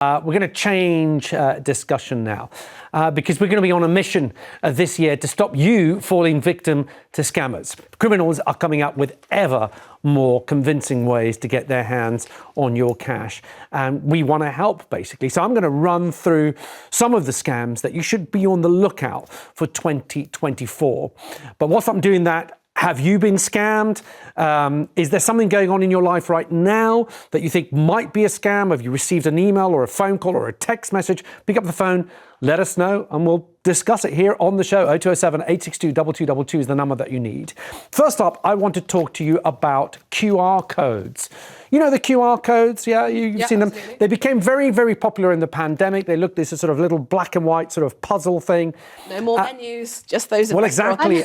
We're going to change discussion now because we're going to be on a mission this year to stop you falling victim to scammers. Criminals are coming up with ever more convincing ways to get their hands on your cash, and we want to help, basically. So I'm going to run through some of the scams that you should be on the lookout for 2024. But whilst I'm doing that, have you been scammed? Is there something going on in your life right now that you think might be a scam? Have you received an email or a phone call or a text message? Pick up the phone, let us know, and we'll discuss it here on the show. 0207 862 2222 is the number that you need. First up, I want to talk to you about QR codes. You know the QR codes? Yeah, you've seen them. Absolutely. They became very, very popular in the pandemic. They looked this sort of little black and white sort of puzzle thing. No more menus, just those. Well, exactly.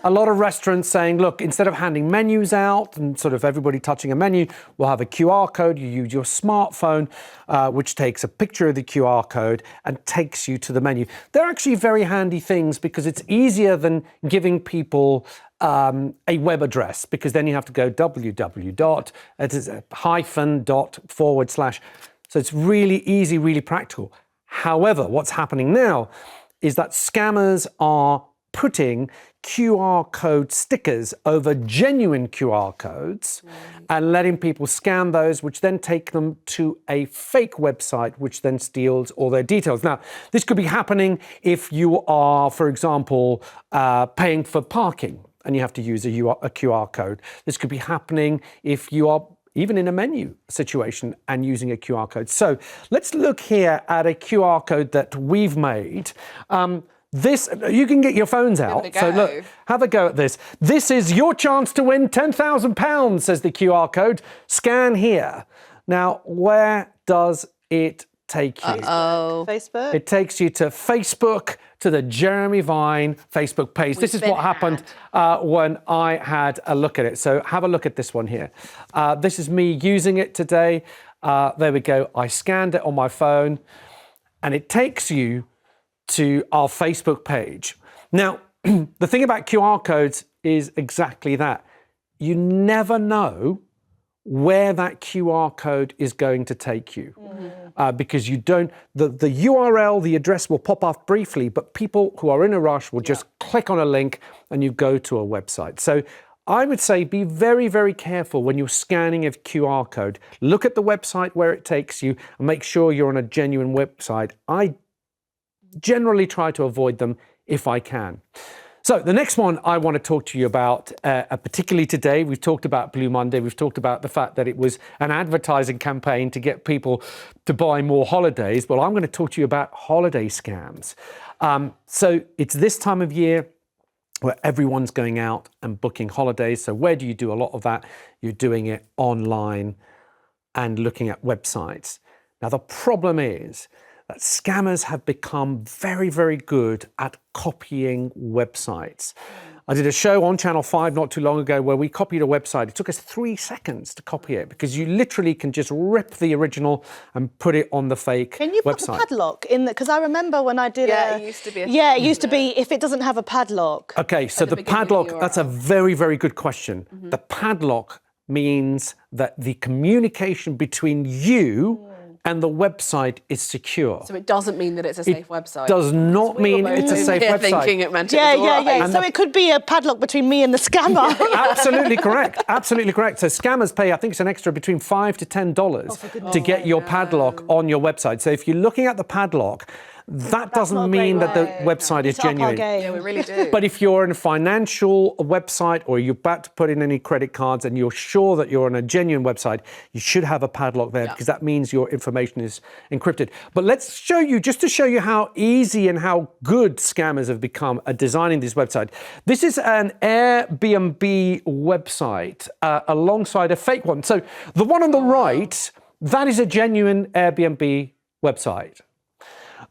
A lot of restaurants saying, look, instead of handing menus out and sort of everybody touching a menu, we'll have a QR code. You use your smartphone, which takes a picture of the QR code and takes you to the menu. They're actually very handy things because it's easier than giving people a web address, because then you have to go www.hyphen./ So it's really easy, really practical. However, what's happening now is that scammers are putting QR code stickers over genuine QR codes and letting people scan those, which then take them to a fake website, which then steals all their details. Now, this could be happening if you are, for example, paying for parking and you have to use a QR code. This could be happening if you are even in a menu situation and using a QR code. So let's look here at a QR code that we've made. This, you can get your phones out. So look, have a go at this. This is your chance to win £10,000, says the QR code. Scan here. Now, where does it take you? Facebook. It takes you to Facebook, to the Jeremy Vine Facebook page. This is what happened when I had a look at it. So have a look at this one here. This is me using it today. There we go. I scanned it on my phone and it takes you to our Facebook page. Now, the thing about QR codes is exactly that. You never know where that QR code is going to take you because you don't, the URL, the address will pop up briefly, but people who are in a rush will just click on a link and you go to a website. So I would say be very, very careful when you're scanning a QR code. Look at the website where it takes you and make sure you're on a genuine website. I generally try to avoid them if I can. So the next one I want to talk to you about, particularly today, we've talked about Blue Monday. We've talked about the fact that it was an advertising campaign to get people to buy more holidays. Well, I'm going to talk to you about holiday scams. So it's this time of year where everyone's going out and booking holidays. So where do you do a lot of that? You're doing it online and looking at websites. Now, the problem is that scammers have become very, very good at copying websites. I did a show on Channel 5 not too long ago where we copied a website. It took us 3 seconds to copy it because you literally can just rip the original and put it on the fake website. Can you put the padlock in there? Because I remember when I did it used to be it used to be if it doesn't have a padlock. Okay, so the padlock, that's a very, very good question. The padlock means that the communication between you and the website is secure. So it doesn't mean that it's a safe website. Does not mean it's a safe website. Thinking it meant So it could be a padlock between me and the scammer. Absolutely correct. Absolutely correct. So scammers pay, I think it's an extra between $5 to $10 to get your padlock on your website. So if you're looking at the padlock, that doesn't mean that the website is genuine. Yeah, we really do. But if you're in a financial website or you're about to put in any credit cards and you're sure that you're on a genuine website, you should have a padlock there because that means your information is encrypted. But let's show you, just to show you how easy and how good scammers have become at designing this website. This is an Airbnb website alongside a fake one. So the one on the right, that is a genuine Airbnb website.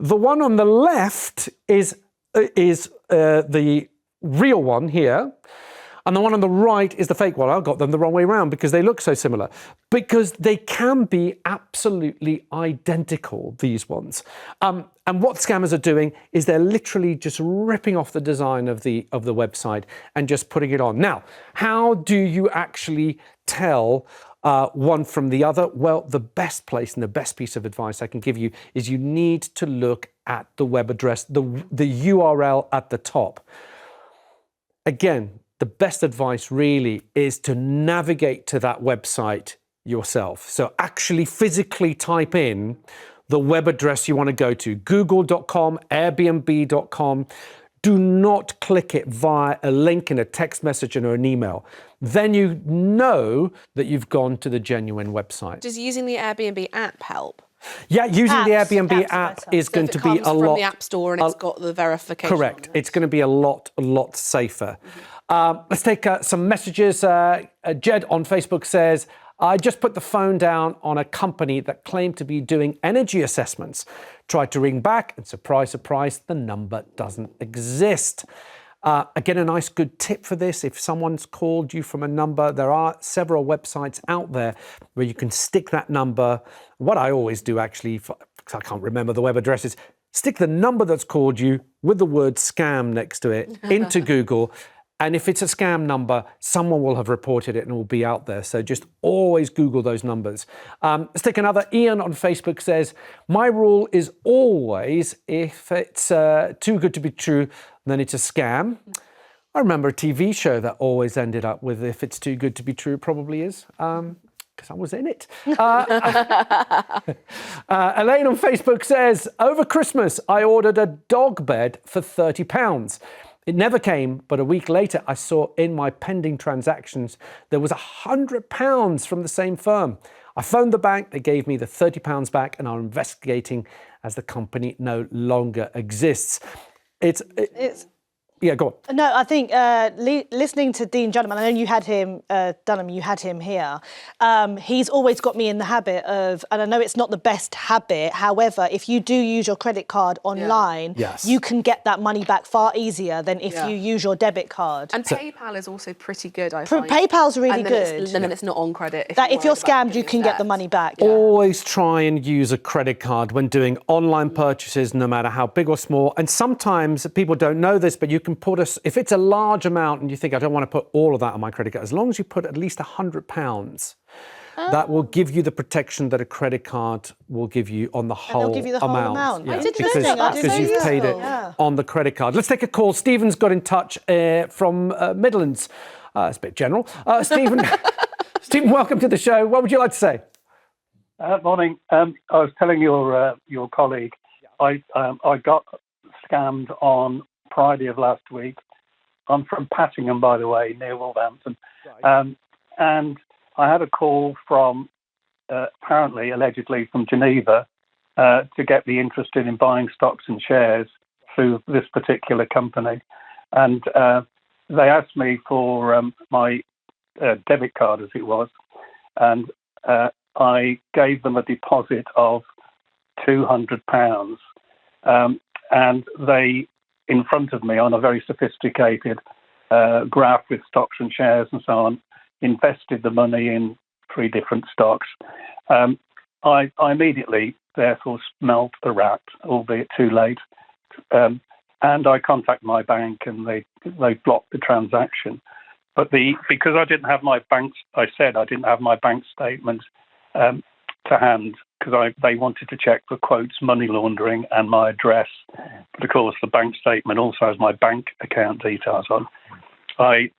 The one on the left is the real one here, and the one on the right is the fake one. I got them the wrong way around because they look so similar. Because they can be absolutely identical, these ones. And what scammers are doing is they're literally just ripping off the design of the website and just putting it on. Now, how do you actually tell one from the other? Well, the best place and the best piece of advice I can give you is you need to look at the web address, the URL at the top. Again, the best advice really is to navigate to that website yourself. So actually physically type in the web address you want to go to, google.com, airbnb.com. Do not click it via a link in a text message or an email. Then you know that you've gone to the genuine website. Does using the Airbnb app help? Yeah, using the Airbnb apps app better. is going to be a from lot... the App Store and it's got the verification. Correct. It's going to be a lot safer. Let's take some messages. Jed on Facebook says, I just put the phone down on a company that claimed to be doing energy assessments. Tried to ring back and surprise, surprise, the number doesn't exist. Again, a nice good tip for this. If someone's called you from a number, there are several websites out there where you can stick that number. What I always do actually, because I can't remember the web addresses, stick the number that's called you with the word scam next to it into Google. And if it's a scam number, someone will have reported it and it will be out there. So just always Google those numbers. Let's take another. Ian on Facebook says, my rule is always, if it's too good to be true, then it's a scam. I remember a TV show that always ended up with, if it's too good to be true, it probably is. Because I was in it. Elaine on Facebook says, over Christmas, I ordered a dog bed for £30. It never came, but a week later, I saw in my pending transactions, there was £100 from the same firm. I phoned the bank, they gave me the £30 back and are investigating as the company no longer exists. It's Yeah, go on. No, I think listening to Dean Dunham, I know you had him, Dunham, you had him here. He's always got me in the habit of, and I know it's not the best habit, however, if you do use your credit card online, you can get that money back far easier than if you use your debit card. And PayPal is also pretty good, I find. PayPal's really good. And then it's not on credit. If you're scammed, you can get the money back. Always try and use a credit card when doing online purchases, no matter how big or small. And sometimes people don't know this, but you can put if it's a large amount and you think, I don't want to put all of that on my credit card, as long as you put at least £100, that will give you the protection that a credit card will give you on the whole give you the whole amount. Yeah. Because you've paid it on the credit card. Let's take a call. Stephen's got in touch from Midlands. It's a bit general. Stephen, Stephen, welcome to the show. What would you like to say? Morning. I was telling your colleague, I got scammed on Friday of last week. I'm from Pattingham, by the way, near Wolverhampton. Right. And I had a call from, allegedly from Geneva, to get me interested in buying stocks and shares through this particular company. And they asked me for my debit card, as it was. And I gave them a deposit of £200. And they, in front of me on a very sophisticated graph with stocks and shares and so on, invested the money in 3 different stocks. I immediately, therefore, smelt the rat, albeit too late. And I contacted my bank and they blocked the transaction. But because I didn't have my bank, I said I didn't have my bank statement to hand, because they wanted to check for quotes, money laundering and my address. But of course, the bank statement also has my bank account details on. I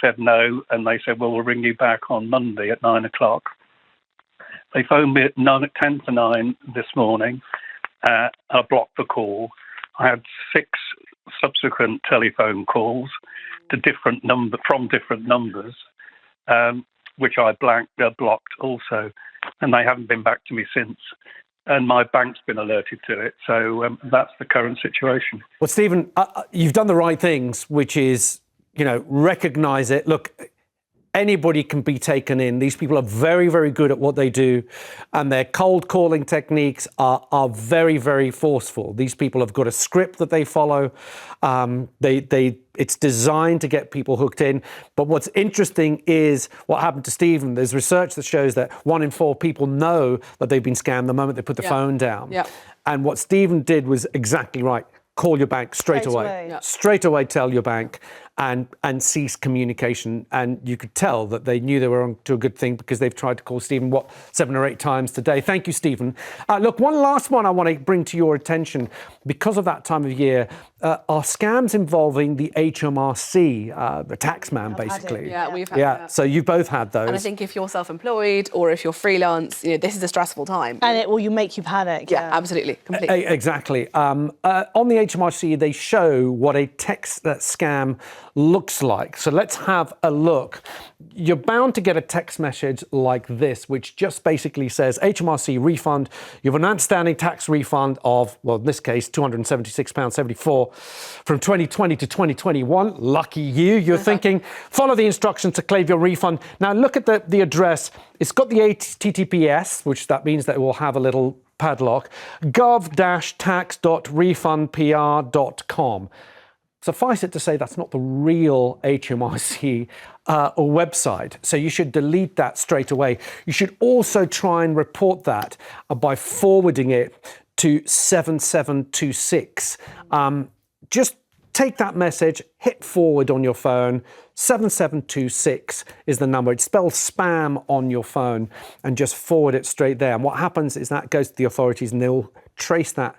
said no, and they said, well, we'll ring you back on Monday at 9 o'clock. They phoned me at 10 to 9 this morning. I blocked the call. I had 6 subsequent telephone calls to from different numbers, which I blocked also. And they haven't been back to me since. And my bank's been alerted to it. So that's the current situation. Well, Stephen, you've done the right things, which is, recognise it. Look, anybody can be taken in. These people are very, very good at what they do. And their cold calling techniques are very, very forceful. These people have got a script that they follow. It's designed to get people hooked in. But what's interesting is what happened to Stephen. There's research that shows that 1 in 4 people know that they've been scammed the moment they put the phone down. And what Stephen did was exactly right. Call your bank straight away. Straight away tell your bank. and cease communication. And you could tell that they knew they were on to a good thing because they've tried to call Stephen, 7 or 8 times today. Thank you, Stephen. Look, one last one I want to bring to your attention because of that time of year are scams involving the HMRC, the tax man, basically. Yeah, we've had that. So you both had those. And I think if you're self-employed or if you're freelance, this is a stressful time. And it will make you panic. Yeah, absolutely, completely. Exactly. On the HMRC, they show what a text scam looks like. So let's have a look. You're bound to get a text message like this, which just basically says, HMRC refund. You have an outstanding tax refund of, well, in this case, £276.74 from 2020 to 2021. Lucky you. You're thinking, follow the instructions to claim your refund. Now, look at the address. It's got the HTTPS, which that means that it will have a little padlock, gov-tax.refundpr.com. Suffice it to say that's not the real HMRC website, so you should delete that straight away. You should also try and report that by forwarding it to 7726. Just take that message, hit forward on your phone. 7726 is the number. It spells spam on your phone, and just forward it straight there. And what happens is that goes to the authorities and they'll trace that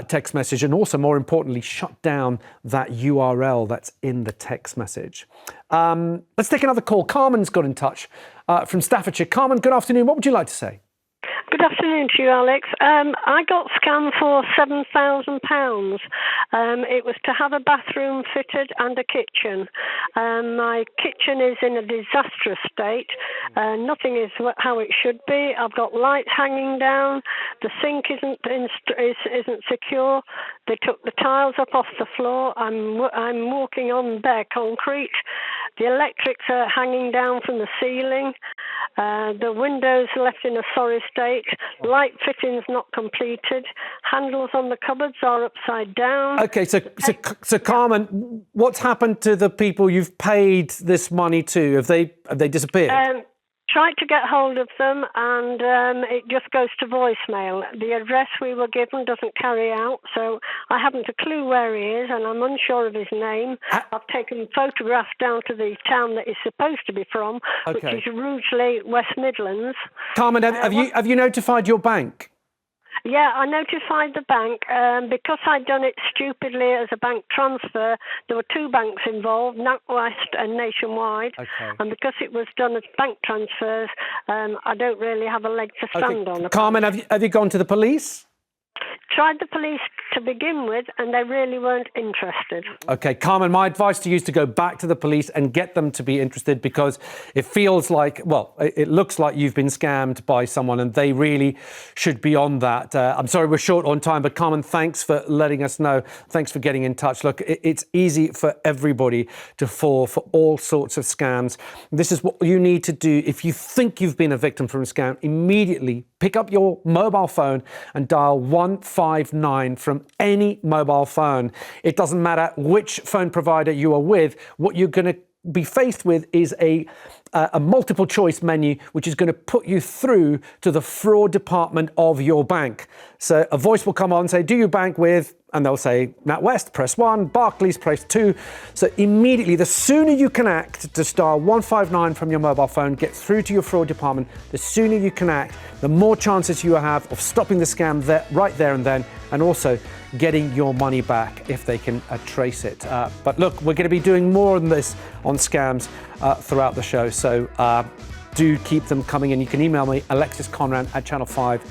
text message and also, more importantly, shut down that URL that's in the text message. Let's take another call. Carmen's got in touch from Staffordshire. Carmen, good afternoon. What would you like to say? Good afternoon to you, Alex. I got scammed for £7,000. It was to have a bathroom fitted and a kitchen. My kitchen is in a disastrous state. Nothing is how it should be. I've got lights hanging down. The sink isn't secure. They took the tiles up off the floor. I'm walking on bare concrete. The electrics are hanging down from the ceiling. The windows are left in a sorry state. Light fittings not completed. Handles on the cupboards are upside down. Okay, so Carmen, what's happened to the people you've paid this money to? Have they disappeared? Tried to get hold of them, and it just goes to voicemail. The address we were given doesn't carry out, so I haven't a clue where he is, and I'm unsure of his name. I've taken photographs down to the town that he's supposed to be from, which is Rugeley, West Midlands. Carmen, have you notified your bank? Yeah, I notified the bank. Because I'd done it stupidly as a bank transfer, there were 2 banks involved, NatWest and Nationwide. Okay. And because it was done as bank transfers, I don't really have a leg to stand on. Carmen, have you gone to the police? Tried the police to begin with, and they really weren't interested. Okay, Carmen, my advice to you is to go back to the police and get them to be interested, because it feels like, well, it looks like you've been scammed by someone and they really should be on that. I'm sorry we're short on time, but Carmen, thanks for letting us know. Thanks for getting in touch. Look, it's easy for everybody to fall for all sorts of scams. This is what you need to do. If you think you've been a victim from a scam, immediately pick up your mobile phone and dial 159 from any mobile phone. It doesn't matter which phone provider you are with. What you're going to be faced with is a multiple choice menu, which is going to put you through to the fraud department of your bank. So a voice will come on and say, do you bank with, and they'll say, NatWest, press 1, Barclays, press 2. So immediately, the sooner you can act to star 159 from your mobile phone, get through to your fraud department, the sooner you can act, the more chances you have of stopping the scam right there and then, and also getting your money back if they can trace it. But look, we're going to be doing more on this on scams throughout the show. So do keep them coming in. You can email me, Alexis Conran at channel5